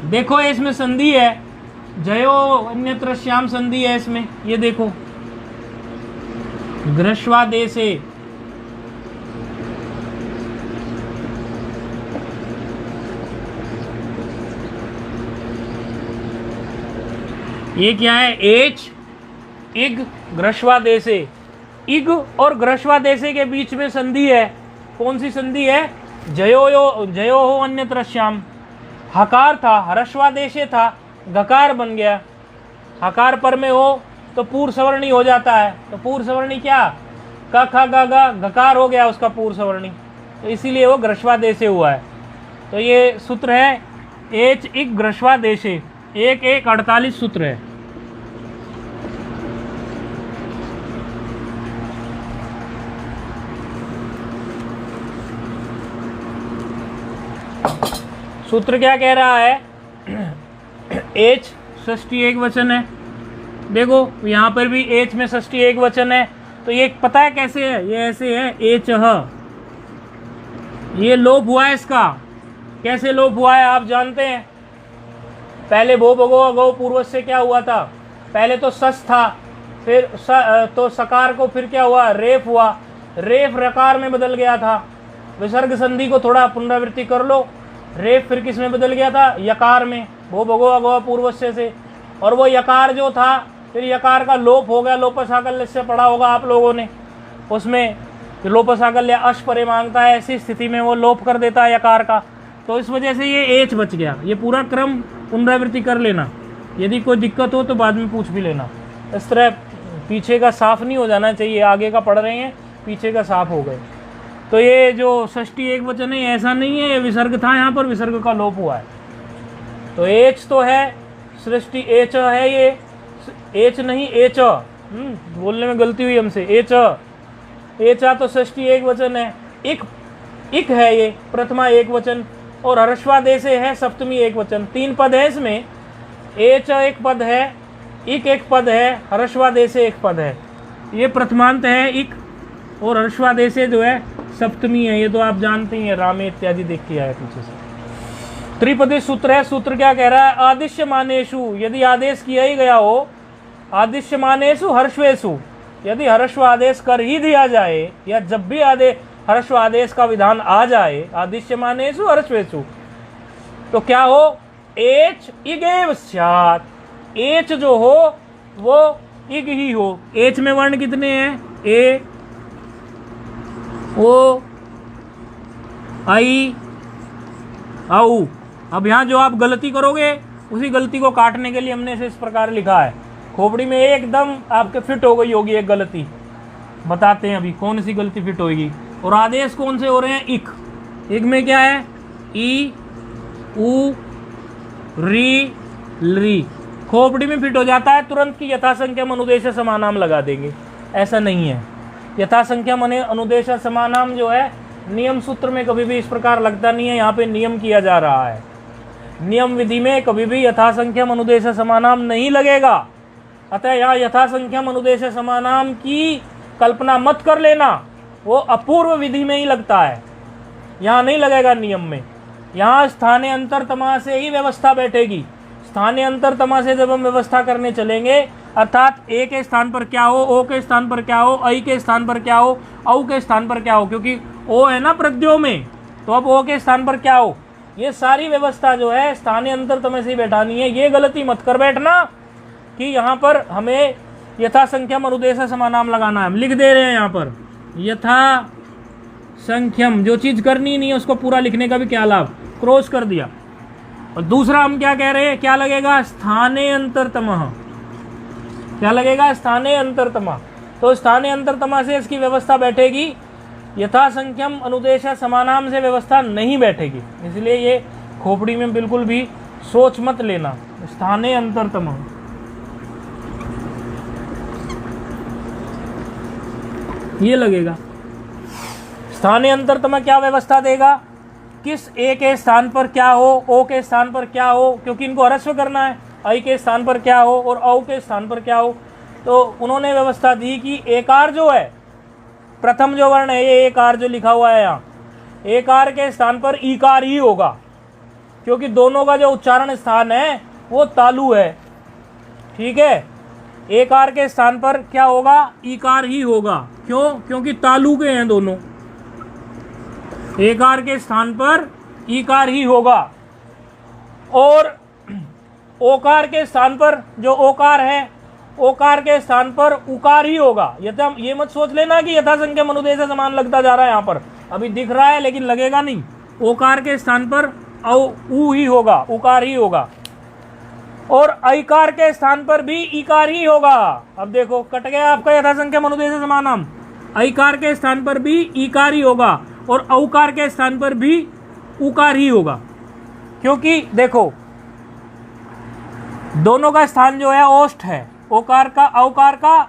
देखो इसमें संधि है, जयो अन्यत्र श्याम संधि है इसमें, ये देखो ग्रश्वादेशे। ये क्या है? एच इग ग्रश्वादेशे। इग और ग्रश्वादेशे के बीच में संधि है। कौन सी संधि है? जयो हो अन्यत्र श्याम। हकार था, ह्रस्वादेशे था, गकार बन गया। हकार पर में हो तो पूर्व सवर्णी हो जाता है, तो पूर्व सवर्णी क्या? क ख ग ग, गकार हो गया उसका पूर्व सवर्णी, तो इसीलिए वो ग्रश्वादेशे हुआ है। तो ये सूत्र है एच इग ग्रश्वादेशे, 1-1-48 सूत्र है। सूत्र क्या कह रहा है? एच षष्ठी एक वचन है, देखो यहाँ पर भी एच में षष्ठी एक वचन है। तो ये पता है कैसे है? ये ऐसे है, एच ह, ये लोप हुआ है इसका। कैसे लोप हुआ है आप जानते हैं? पहले भो भगो अगो पूर्वज से क्या हुआ था? पहले तो सस था, फिर तो सकार को फिर क्या हुआ? रेफ हुआ, रेफ रकार में बदल गया था। विसर्ग संधि को थोड़ा पुनरावृत्ति कर लो, रेफ फिर किस में बदल गया था? यकार में, भो भगो अगो पूर्वज से। और वो यकार जो था फिर यकार का लोप हो गया, लोपसाकल्य से पढ़ा होगा आप लोगों ने, उसमें लोपसाकल्य अश परे मांगता है, ऐसी स्थिति में वो लोप कर देता है यकार का। तो इस वजह से ये एच बच गया। ये पूरा क्रम पुनरावृत्ति कर लेना, यदि कोई दिक्कत हो तो बाद में पूछ भी लेना। इस तरह पीछे का साफ नहीं हो जाना चाहिए, आगे का पढ़ रहे हैं पीछे का साफ हो गए। तो ये जो षष्ठी एक वचन है ऐसा नहीं है, ये विसर्ग था, यहाँ पर विसर्ग का लोप हुआ है। तो एच तो है, सृष्टि एच है, ये एच नहीं एच, बोलने में गलती हुई हमसे, एचा तो षष्ठी एक वचन है। इक है ये प्रथमा एक वचन, और ह्रस्वादेशे है सप्तमी एक वचन। 3 पद है इसमें, एच एक पद है, इक एक पद है, हर्षवादेश से एक पद है। ये प्रथमांत है इक, और हर्षवादेश से जो है सप्तमी है। ये तो आप जानते ही हैं, रामे इत्यादि देख के आया पीछे से। त्रिपदी सूत्र है। सूत्र क्या कह रहा है? आदिश्यमानेषु, यदि आदेश किया ही गया हो, आदिश्यमानेषु हर्षवेषु, यदि हर्षव आदेश कर ही दिया जाए, या जब भी हर्षव आदेश का विधान आ जाए, आदिश्यमानेषु हर्षवेषु, तो क्या हो? एच इगेव स्यात्, एच जो हो वो इग ही हो। एच में वर्ण कितने हैं? ए, ओ, आई, औ। अब यहाँ जो आप गलती करोगे, उसी गलती को काटने के लिए हमने इसे इस प्रकार लिखा है। खोपड़ी में एकदम आपके फिट हो गई होगी एक गलती, बताते हैं अभी कौन सी गलती फिट होगी। और आदेश कौन से हो रहे हैं? इक। इक में क्या है? ई, उ, री, ली। खोपड़ी में फिट हो जाता है, तुरंत की यथासंख्यम अनुदेश समानाम लगा देंगे। ऐसा नहीं है। यथासंख्यम अनुदेश समानाम जो है नियम सूत्र में कभी भी इस प्रकार लगता नहीं है। यहाँ पे नियम किया जा रहा है। नियम विधि में कभी भी यथासंख्यम अनुदेश समानाम नहीं लगेगा। अतः यहाँ यथासंख्यम अनुदेश समानाम की कल्पना मत कर लेना, वो अपूर्व विधि में ही लगता है, यहाँ नहीं लगेगा नियम में। यहाँ स्थानीय अंतरतमा से ही व्यवस्था बैठेगी। स्थानीय अंतरतमा से जब हम व्यवस्था करने चलेंगे, अर्थात ए के स्थान पर क्या हो, ओ के स्थान पर क्या हो, ऐ के स्थान पर क्या हो, औ के स्थान पर क्या हो, क्योंकि ओ है ना प्रद्यो में, तो अब ओ के स्थान पर क्या हो, ये सारी व्यवस्था जो है स्थानीय अंतरतम से ही बैठानी है। ये गलती मत कर बैठना कि यहाँ पर हमें यथासंख्यम अनुदेश समानाम लगाना है। हम लिख दे रहे हैं यहाँ पर यथा संख्यम, जो चीज़ करनी नहीं है उसको पूरा लिखने का भी क्या लाभ, क्रॉस कर दिया। और दूसरा हम क्या कह रहे हैं, क्या लगेगा? स्थाने अंतरतमः। क्या लगेगा? स्थाने अंतरतमा। तो स्थाने अंतरतमा से इसकी व्यवस्था बैठेगी, यथासंख्यम अनुदेश समानाम से व्यवस्था नहीं बैठेगी। इसलिए ये खोपड़ी में बिल्कुल भी सोच मत लेना। स्थाने अंतरतमः ये लगेगा। स्थानीय अंतरतम क्या व्यवस्था देगा? किस ए के स्थान पर क्या हो, ओ के स्थान पर क्या हो, क्योंकि इनको ह्रस्व करना है। आई के स्थान पर क्या हो और औ के स्थान पर क्या हो। तो उन्होंने व्यवस्था दी कि एकार जो है, प्रथम जो वर्ण है ये एकार जो लिखा हुआ है यहाँ, एकार के स्थान पर ईकार ही होगा, क्योंकि दोनों का जो उच्चारण स्थान है वो तालु है। ठीक है, एकार के स्थान पर क्या होगा? ईकार ही होगा। क्यों? क्योंकि तालु के हैं दोनों। एकार के स्थान पर ईकार ही होगा, और ओकार के स्थान पर जो ओकार है, ओकार के स्थान पर उकार ही होगा। ये मत सोच लेना कि यथासंख्यम अनुदेश समान लगता जा रहा है। यहाँ पर अभी दिख रहा है लेकिन लगेगा नहीं। ओकार के स्थान पर उ ही होगा, उकार ही होगा, और ऐकार के स्थान पर भी ईकार ही होगा। अब देखो कट गया आपका यथासंख्यम अनुदेश समानाम। ऐकार के स्थान पर भी ईकार ही होगा और औकार के स्थान पर भी उकार ही होगा, क्योंकि देखो दोनों का स्थान जो है ओष्ठ है, ओकार का औकार का।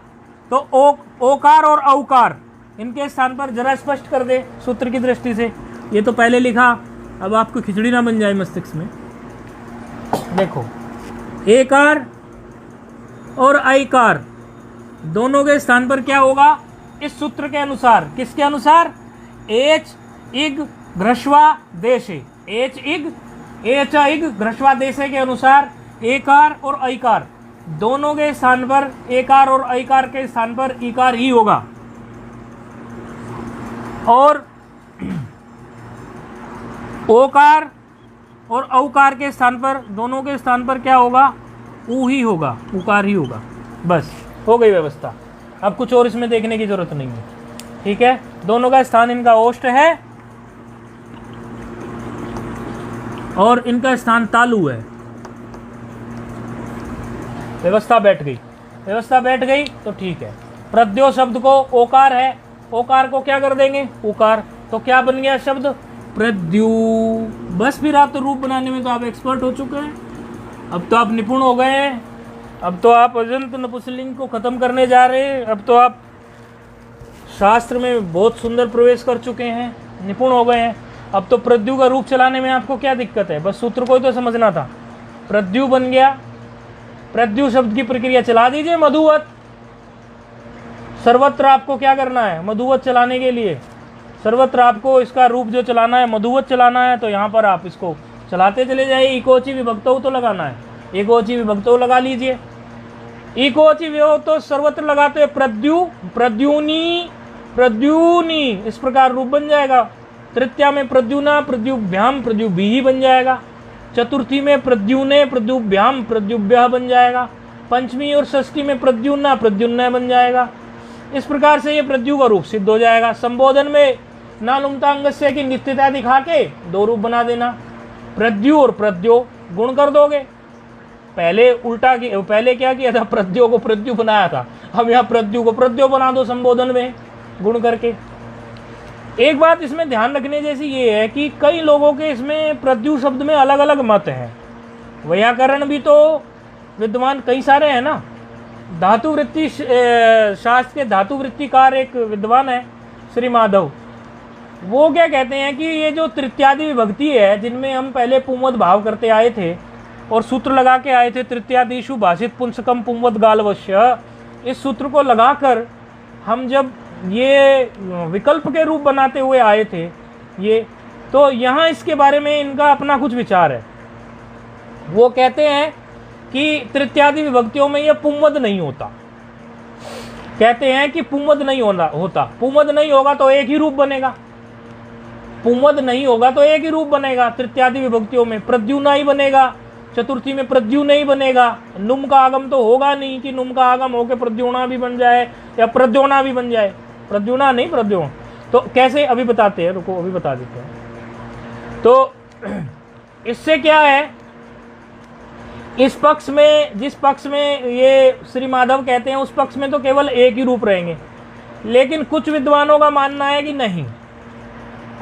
तो ओकार और औकार इनके स्थान पर जरा स्पष्ट कर दे सूत्र की दृष्टि से। ये तो पहले लिखा, अब आपको खिचड़ी ना बन जाए मस्तिष्क में। देखो एकार और ऐकार दोनों के स्थान पर क्या होगा इस सूत्र के अनुसार? किसके अनुसार? एच इग घ्रस्वा देशे, एच इग घ्रस्वा देशे के अनुसार एकार और ऐकार दोनों के स्थान पर, एकार और ऐकार के स्थान पर ईकार ही होगा, और ओकार और औकार के स्थान पर, दोनों के स्थान पर क्या होगा? ऊ ही होगा, उकार ही होगा। बस हो गई व्यवस्था। अब कुछ और इसमें देखने की जरूरत नहीं है। ठीक है, दोनों का स्थान इनका ओष्ठ है और इनका स्थान तालु है। व्यवस्था बैठ गई, व्यवस्था बैठ गई तो ठीक है। प्रद्यो शब्द को ओकार है, ओकार को क्या कर देंगे? उकार। तो क्या बन गया शब्द? प्रद्यु। बस फिर आप तो रूप बनाने में तो आप एक्सपर्ट हो चुके हैं, अब तो आप निपुण हो गए हैं। अब तो आप अजंत नपुंसकलिंग को खत्म करने जा रहे हैं। अब तो आप शास्त्र में बहुत सुंदर प्रवेश कर चुके हैं, निपुण हो गए हैं। अब तो प्रद्यु का रूप चलाने में आपको क्या दिक्कत है? बस सूत्र को ही तो समझना था। प्रद्यु बन गया प्रद्यु शब्द की प्रक्रिया चला दीजिए मधुवत। सर्वत्र आपको क्या करना है, मधुवत चलाने के लिए सर्वत्र आपको इसका रूप जो चलाना है मधुवत चलाना है, तो यहाँ पर आप इसको चलाते चले जाइए। इकोची विभक्तो तो लगाना है, एकोची विभक्तो लगा लीजिए। इकोची विभक्तो सर्वत्र लगाते हुए प्रद्यु, प्रद्युनी, प्रद्युनी, इस प्रकार रूप बन जाएगा। तृतीया में प्रद्युना, प्रद्युभ्याम, प्रद्युभिः बन जाएगा। चतुर्थी में प्रद्युने, प्रद्युभ्याम, प्रद्युभ्यः बन जाएगा। पंचमी और षष्ठी में प्रद्युना, प्रद्युन्नय बन जाएगा। इस प्रकार से ये प्रद्यु का रूप सिद्ध हो जाएगा। संबोधन में नानुमतांगस्य की नित्यता दिखा के दो रूप बना देना, प्रद्यु और प्रद्यो, गुण कर दोगे। पहले उल्टा पहले क्या किया था, प्रद्यो को प्रद्यु बनाया था, हम यहाँ प्रद्यु को प्रद्यो बना दो संबोधन में गुण करके। एक बात इसमें ध्यान रखने जैसी ये है कि कई लोगों के इसमें प्रद्यु शब्द में अलग अलग मत हैं। व्याकरण भी तो विद्वान कई सारे हैं ना। धातु वृत्ति शास्त्र के धातु वृत्तिकार एक विद्वान है श्री माधव, वो क्या कहते हैं कि ये जो तृतीयादि विभक्ति है जिनमें हम पहले पुंवद भाव करते आए थे और सूत्र लगा के आए थे, तृतीयादिषु भाषित पुंसकम पुंवद गालवश्य, इस सूत्र को लगाकर हम जब ये विकल्प के रूप बनाते हुए आए थे ये, तो यहाँ इसके बारे में इनका अपना कुछ विचार है। वो कहते हैं कि तृतीयादि विभक्तियों में ये पुंवद नहीं होता, कहते हैं कि पुंवद नहीं होता। पुंवद नहीं होगा तो एक ही रूप बनेगा, पुंवद नहीं होगा तो एक ही रूप बनेगा। तृतीयादि विभक्तियों में प्रद्युना ही बनेगा, चतुर्थी में प्रद्यु नहीं बनेगा। नुम का आगम तो होगा नहीं कि नुम का आगम होकर प्रद्योना भी बन जाए या प्रद्योना भी बन जाए, प्रद्युना नहीं प्रद्योन। तो कैसे, अभी बताते हैं, रुको अभी बता देते हैं। तो इससे क्या है, इस पक्ष में, जिस पक्ष में ये श्री माधव कहते हैं उस पक्ष में तो केवल एक ही रूप रहेंगे, लेकिन कुछ विद्वानों का मानना है कि नहीं,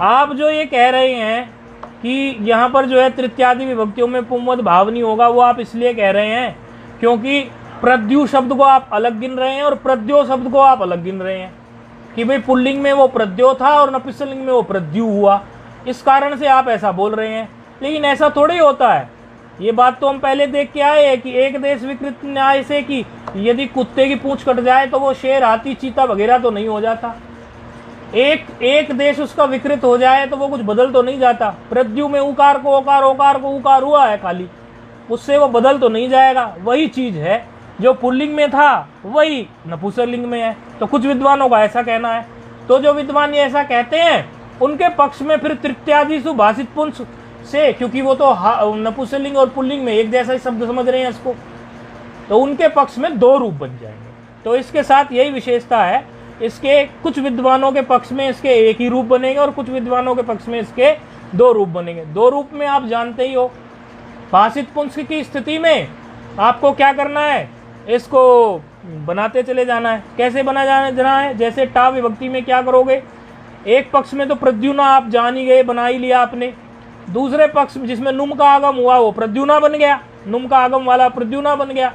आप जो ये कह रहे हैं कि यहाँ पर जो है तृतीयादि विभक्तियों में पुंवद भाव नहीं होगा, वो आप इसलिए कह रहे हैं क्योंकि प्रद्यु शब्द को आप अलग गिन रहे हैं और प्रद्यो शब्द को आप अलग गिन रहे हैं कि भाई पुल्लिंग में वो प्रद्यो था और नपुंसकलिंग में वो प्रद्यु हुआ, इस कारण से आप ऐसा बोल रहे हैं। लेकिन ऐसा थोड़ी होता है, ये बात तो हम पहले देख के आए हैं कि एक देश विकृत न्याय से कि यदि कुत्ते की पूंछ कट जाए तो वो शेर, हाथी, चीता वगैरह तो नहीं हो जाता। एक देश उसका विकृत हो जाए तो वो कुछ बदल तो नहीं जाता। प्रद्यु में उकार को ओकार, ओकार को उकार हुआ है खाली, उससे वो बदल तो नहीं जाएगा। वही चीज है जो पुल्लिंग में था वही नपुंसकलिंग में है। तो कुछ विद्वानों का ऐसा कहना है। तो जो विद्वान ये ऐसा कहते हैं उनके पक्ष में फिर तृतीयादिषु भाषित पुंस से, क्योंकि वो तो नपुंसकलिंग और पुल्लिंग में एक जैसा ही शब्द समझ रहे हैं इसको, तो उनके पक्ष में दो रूप बन जाएंगे। तो इसके साथ यही विशेषता है, इसके कुछ विद्वानों के पक्ष में इसके एक ही रूप बनेंगे और कुछ विद्वानों के पक्ष में इसके दो रूप बनेंगे। दो रूप में आप जानते ही हो, भाषित पुंस की स्थिति में आपको क्या करना है, इसको बनाते चले जाना है। कैसे बना जाना है, जैसे टा विभक्ति में क्या करोगे, एक पक्ष में तो प्रद्युना आप जान ही गए, बना ही लिया आपने। दूसरे पक्ष में जिसमें नुम का आगम हुआ वो प्रद्युना बन गया, नुम का आगम वाला प्रद्युना बन गया।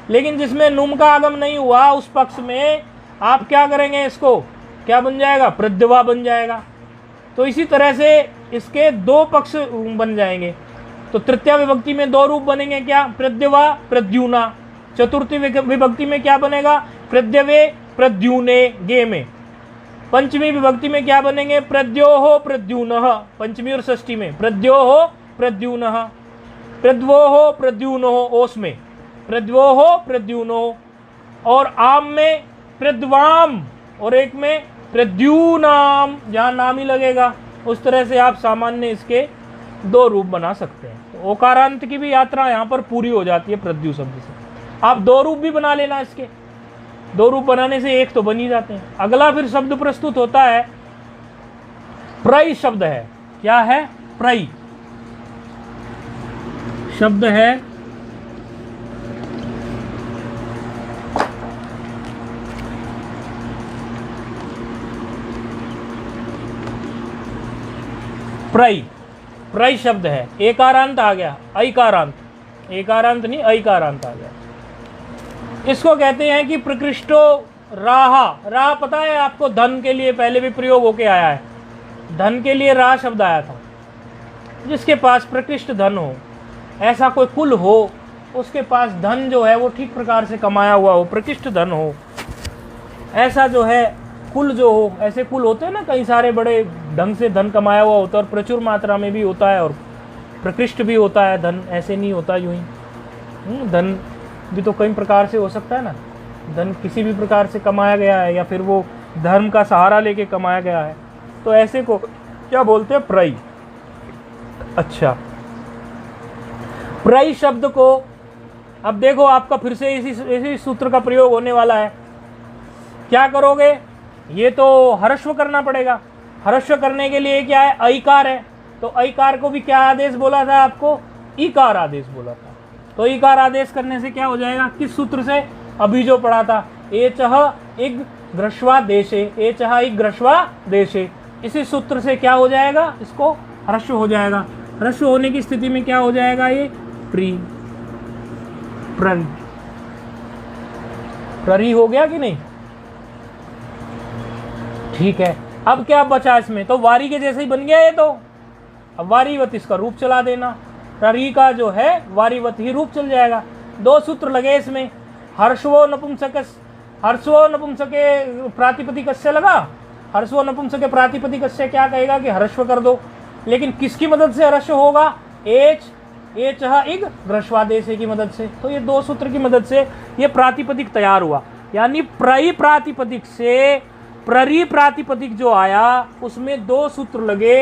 लेकिन जिसमें नुम का आगम नहीं हुआ उस पक्ष में आप क्या करेंगे, इसको क्या बन जाएगा, प्रद्यवा बन जाएगा। तो इसी तरह से इसके दो पक्ष बन जाएंगे। तो तृतीय विभक्ति में दो रूप बनेंगे, क्या, प्रद्यवा, प्रद्युना। चतुर्थी विभक्ति में क्या बनेगा, प्रद्यवे, प्रद्युने, गे में। पंचमी विभक्ति में क्या बनेंगे, प्रद्योहो, प्रद्युनः। पंचमी और षष्ठी में प्रद्योहो, प्रद्युनः, प्रद्वोहो, प्रद्युनोः, ओस में प्रद्वोहो, प्रद्युनोः, और आम में प्रद्वाम, और एक में प्रद्युनाम, जहाँ नाम ही लगेगा। उस तरह से आप सामान्य इसके दो रूप बना सकते हैं। तो ओकारांत की भी यात्रा यहाँ पर पूरी हो जाती है प्रद्यु शब्द से। आप दो रूप भी बना लेना, इसके दो रूप बनाने से एक तो बन ही जाते हैं। अगला फिर शब्द प्रस्तुत होता है, प्रई शब्द है। क्या है, प्रई शब्द है। प्रई, प्रई शब्द है। एकारांत आ गया, ऐकारांत, एकारांत नहीं ऐकारांत आ गया। इसको कहते हैं कि प्रकृष्टो राहा। राह पता है आपको, धन के लिए पहले भी प्रयोग होके आया है। धन के लिए राह शब्द आया था। जिसके पास प्रकृष्ट धन हो, ऐसा कोई कुल हो उसके पास धन जो है वो ठीक प्रकार से कमाया हुआ हो, प्रतिष्ठ धन हो, ऐसा जो है कुल जो हो। ऐसे कुल होते हैं ना, कई सारे बड़े ढंग से धन कमाया हुआ होता है और प्रचुर मात्रा में भी होता है और प्रकृष्ट भी होता है धन, ऐसे नहीं होता यूं ही। धन भी तो कई प्रकार से हो सकता है ना, धन किसी भी प्रकार से कमाया गया है या फिर वो धर्म का सहारा लेके कमाया गया है, तो ऐसे को क्या बोलते हैं, प्रई। अच्छा, प्रई शब्द को अब देखो आपका फिर से इसी सूत्र का प्रयोग होने वाला है। क्या करोगे, ये तो हर्षव करना पड़ेगा। हर्षव करने के लिए क्या है, ऐकार है, तो ऐकार को भी क्या आदेश बोला था आपको, ईकार आदेश बोला था। तो ईकार आदेश करने से क्या हो जाएगा, किस सूत्र से, अभी जो पढ़ा था, एचह इग ग्रस्वा देशे, एचह इग ग्रस्वा देशे, इसी सूत्र से क्या हो जाएगा, इसको हर्षव हो जाएगा। हर्षव होने की स्थिति में क्या हो जाएगा, ये प्री प्ररी प्ररी हो गया कि नहीं। ठीक है, अब क्या बचा इसमें, तो वारी के जैसे ही बन गया ये तो। अब वारीवत इसका रूप चला देना, प्ररी का जो है वारीवत ही रूप चल जाएगा। दो सूत्र लगे इसमें, हर्षवो नपुंसक, हर्षवो नपुंसके प्रातिपदिक से लगा, हर्षवो नपुंसके प्रातिपदिक से क्या कहेगा कि हर्षव कर दो, लेकिन किसकी मदद से हर्षव होगा, एच इग ग्रस्वादेश की मदद से। तो ये दो सूत्र की मदद से ये प्रातिपदिक तैयार हुआ, यानी प्रई प्रातिपदिक से प्ररी प्रातिपदिक जो आया उसमें दो सूत्र लगे।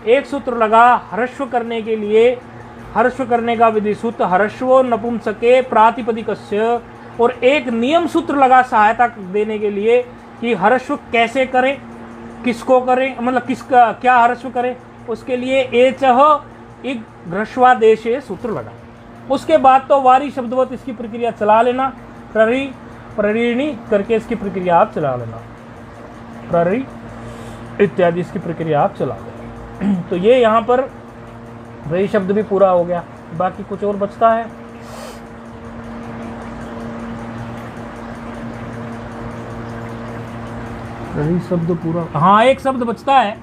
एक सूत्र लगा हर्षव करने के लिए, हर्षव करने का विधि सूत्र हर्षवो नपुंसके प्रातिपदिकस्य, और एक नियम सूत्र लगा सहायता देने के लिए कि हर्षव कैसे करें, किसको करें, मतलब किसका क्या हर्षव करें, उसके लिए एचह इग ग्रस्वादेशे सूत्र लगा। उसके बाद तो वारी शब्दवत इसकी प्रक्रिया चला लेना, प्ररी प्ररीणी करके इसकी प्रक्रिया आप चला लेना, प्ररी इत्यादि इसकी प्रक्रिया आप चला लेना। तो ये यहाँ पर वही शब्द भी पूरा हो गया, बाकी कुछ और बचता है। प्ररी शब्द पूरा, हाँ एक शब्द बचता है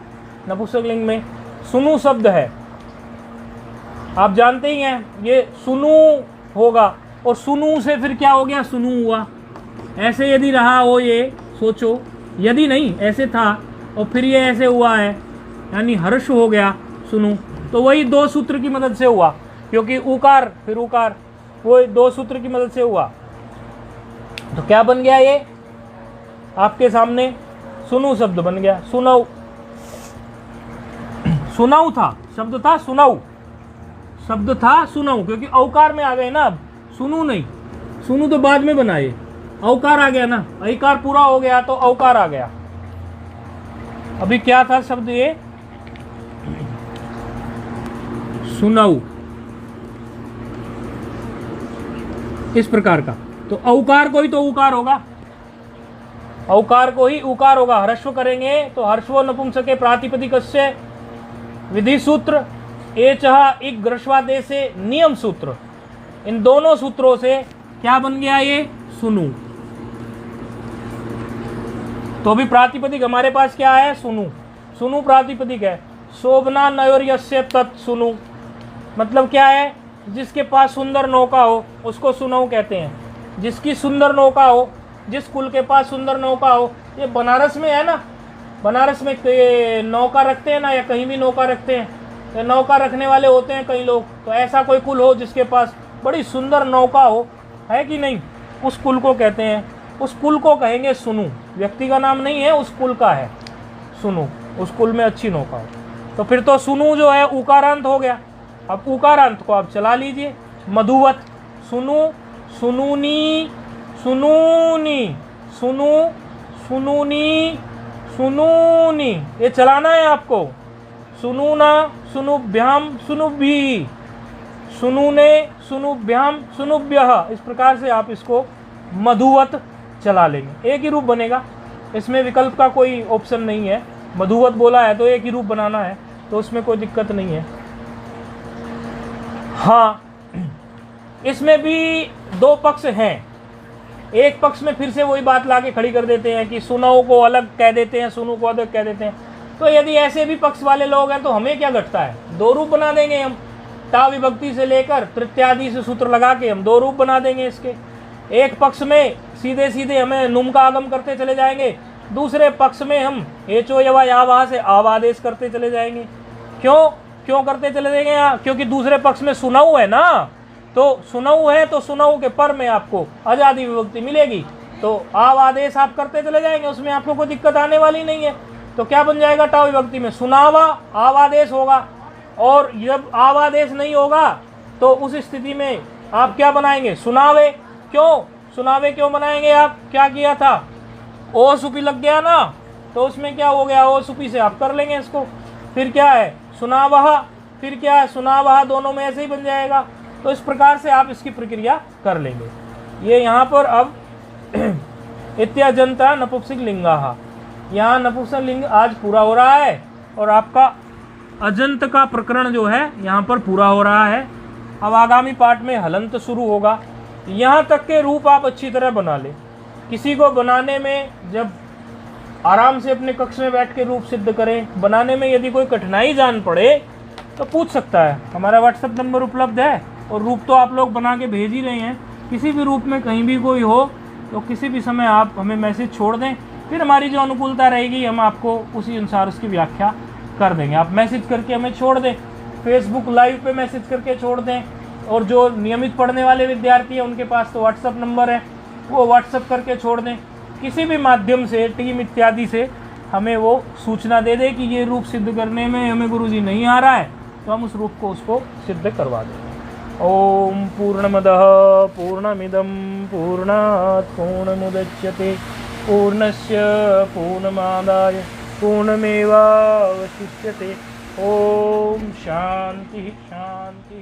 नपुंसकलिंग में, सुनु शब्द है। आप जानते ही हैं ये सुनु होगा, और सुनु से फिर क्या हो गया, सुनु हुआ। ऐसे यदि रहा हो, ये सोचो, यदि नहीं ऐसे था और फिर ये ऐसे हुआ है, यानी हर्ष हो गया सुनु, तो वही दो सूत्र की मदद से हुआ, क्योंकि उकार फिर उकार, वो दो सूत्र की मदद से हुआ। तो क्या बन गया, ये आपके सामने सुनु शब्द बन गया। सुनऊ, सुनाऊ था शब्द, था सुनाऊ शब्द था, सुनाऊ, क्योंकि औकार में आ गए ना, अब सुनू नहीं, सुनू तो बाद में बनाए, औकार आ गया ना, ऐकार पूरा हो गया तो औकार आ गया। अभी क्या था शब्द, ये सुनाऊ, इस प्रकार का। तो औकार को ही तो उकार होगा, औकार को ही उकार होगा। हर्षव करेंगे तो हर्षवो नपुंसके प्रातिपदिकस्य विधि सूत्र, एचह इग ग्रस्वादेश से नियम सूत्र, इन दोनों सूत्रों से क्या बन गया, ये सुनु। तो अभी प्रातिपदिक हमारे पास क्या है, सुनु, सुनु प्रातिपदिक है। शोभना नयोर्यस्य तत् सुनु, मतलब क्या है, जिसके पास सुंदर नौका हो उसको सुनऊ कहते हैं। जिसकी सुंदर नौका हो, जिस कुल के पास सुंदर नौका हो, ये बनारस में है ना, बनारस में नौका रखते हैं ना, या कहीं भी नौका रखते हैं, तो नौका रखने वाले होते हैं कई लोग। तो ऐसा कोई कुल हो जिसके पास बड़ी सुंदर नौका हो, है कि नहीं, उस कुल को कहते हैं, उस कुल को कहेंगे सुनु। व्यक्ति का नाम नहीं है, उस कुल का है सुनु, उस कुल में अच्छी नौका हो। तो फिर तो सुनु जो है उकारांत हो गया। अब उकारांत को आप चला लीजिए, मधुवत, सुनु, सुनूनी, सुनूनी, सुनु, सुनूनी, सुनूनी, ये चलाना है आपको। सुनूना, सुनुभ्याम, सुनुभ्यी, सुनूने, सुनुभ्याम, सुनुभ्यः, इस प्रकार से आप इसको मधुवत चला लेंगे। एक ही रूप बनेगा, इसमें विकल्प का कोई ऑप्शन नहीं है। मधुवत बोला है तो एक ही रूप बनाना है, तो उसमें कोई दिक्कत नहीं है। हाँ, इसमें भी दो पक्ष हैं। एक पक्ष में फिर से वही बात लाके खड़ी कर देते हैं कि सुनऊ को अलग कह देते हैं, सुनु को अलग कह देते हैं। तो यदि ऐसे भी पक्ष वाले लोग हैं तो हमें क्या घटता है, दो रूप बना देंगे हम। टा विभक्ति से लेकर तृतीयादि से सूत्र लगा के हम 2 रूप बना देंगे इसके। एक पक्ष में सीधे सीधे हमें नुम का आगम करते चले जाएंगे, दूसरे पक्ष में हम एचो यवा यावा से आवादेश करते चले जाएंगे। क्यों करते चले जाएंगे यहाँ? क्योंकि दूसरे पक्ष में सुनऊ है ना, तो सुनऊ है तो सुनऊ के पर में आपको आजादी विभक्ति मिलेगी, तो आवादेश आप करते चले जाएंगे, उसमें आपको कोई दिक्कत आने वाली नहीं है। तो क्या बन जाएगा? टा विभक्ति में सुनावा आवादेश होगा, और जब आवादेश नहीं होगा तो उस स्थिति में आप क्या बनाएंगे? सुनावे। सुनावे क्यों बनाएंगे आप? क्या किया था? ओ सुपी लग गया ना, तो उसमें क्या हो गया? ओ सुपी से आप कर लेंगे इसको। फिर क्या है? सुनावहा। फिर क्या है? सुनावहा। दोनों में ऐसे ही बन जाएगा। तो इस प्रकार से आप इसकी प्रक्रिया कर लेंगे। ये यहाँ पर अब इत्याजंता नपुंसक लिंगाहा, यहाँ नपुंसक लिंग आज पूरा हो रहा है और आपका अजंत का प्रकरण जो है यहाँ पर पूरा हो रहा है। अब आगामी पार्ट में हलंत शुरू होगा। यहाँ तक के रूप आप अच्छी तरह बना ले। किसी को बनाने में जब आराम से अपने कक्ष में बैठ के रूप सिद्ध करें, बनाने में यदि कोई कठिनाई जान पड़े तो पूछ सकता है। हमारा व्हाट्सएप नंबर उपलब्ध है और रूप तो आप लोग बना के भेज ही रहे हैं। किसी भी रूप में कहीं भी कोई हो तो किसी भी समय आप हमें मैसेज छोड़ दें, फिर हमारी जो अनुकूलता रहेगी हम आपको उसी अनुसार उसकी व्याख्या कर देंगे। आप मैसेज करके हमें छोड़ दें, फेसबुक लाइव पे मैसेज करके छोड़ दें, और जो नियमित पढ़ने वाले विद्यार्थी हैं उनके पास तो व्हाट्सएप नंबर है, वो व्हाट्सएप करके छोड़ दें। किसी भी माध्यम से टीम इत्यादि से हमें वो सूचना दे दे कि ये रूप सिद्ध करने में हमें गुरुजी नहीं आ रहा है, तो हम उस रूप को उसको सिद्ध करवा देंगे। ओम पूर्णमदः पूर्णमिदं पूर्णात् पूर्णमुदच्यते पूर्णस्य पूर्णमादाय पूर्णमेवावशिष्यते। ओम शांति शांति।